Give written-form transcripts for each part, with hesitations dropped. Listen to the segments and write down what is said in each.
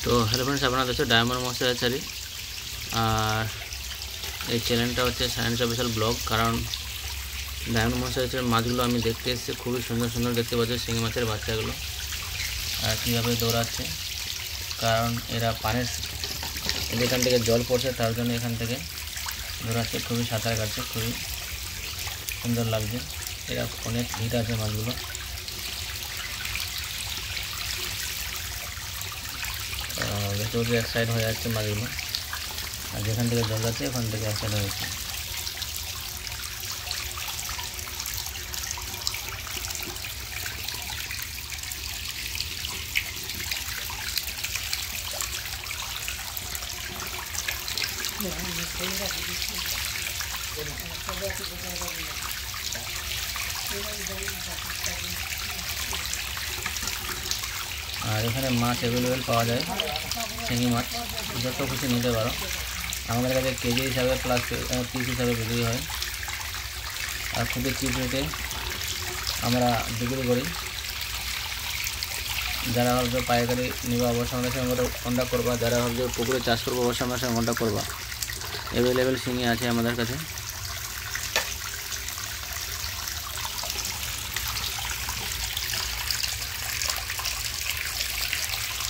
তো hello friends, আপনারা দেখছো ডায়মন্ড মশাই হ্যাচারি। আর এই চ্যানেলটা হচ্ছে সায়েন্স অফিসিয়াল ব্লগ। কারণ ডায়মন্ড মশাই হ্যাচারির মাছগুলো আমি দেখতে এসেছি, খুবই সুন্দর সুন্দর দেখতে পাচ্ছি শিঙি মাছের বাচ্চাগুলো আর কীভাবে দৌড়াচ্ছে। কারণ এরা পানির এখান থেকে জল পড়ছে, তার জন্য এখান থেকে দৌড়াচ্ছে, খুবই সাঁতার কাটছে, খুবই সুন্দর লাগছে। এরা অনেক হিট আছে মাছগুলো। ভেতরে এক সাইড হয়ে যাচ্ছে মাছগুলো, আর যেখান থেকে জল যাচ্ছে ওখান থেকে এক সাইড হয়েছে। আর এখানে মাছ অ্যাভেলেবেল পাওয়া যায়, শিঙি মাছ যত খুশি নিতে পারো। আমাদের কাছে কেজি হিসাবে প্লাস পিস হিসাবে বিক্রি হয়, আর খুবই চিপ রেটে আমরা বিক্রি করি। যারা ভাবছো পাইকারি নিবা অবশ্যই আমাদের সঙ্গে কন্ট্যাক্ট করবা। যারা ভাবছো পুকুরে চাষ করবো অবশ্যই আমাদের সঙ্গে কন্ট্যাক্ট করবা। অ্যাভেলেবেল শিঙি আছে আমাদের কাছে।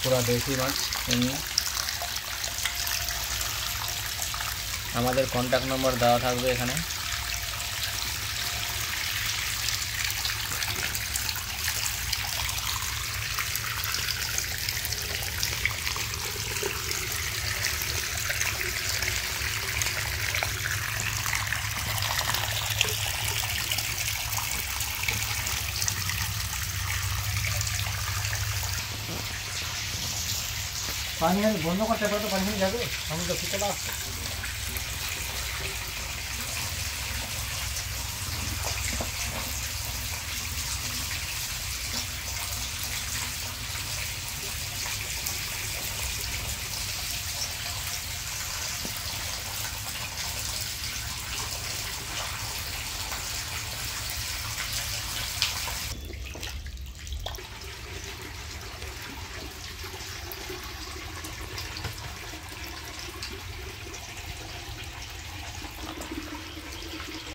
পুরা দেশি মাছ শিঙি। আমাদের কন্ট্যাক্ট নম্বর দেওয়া থাকবে এখানে। পানি বন্ধ করতে পারো তো, পানি যাবে, আমি তো চলে আসছে।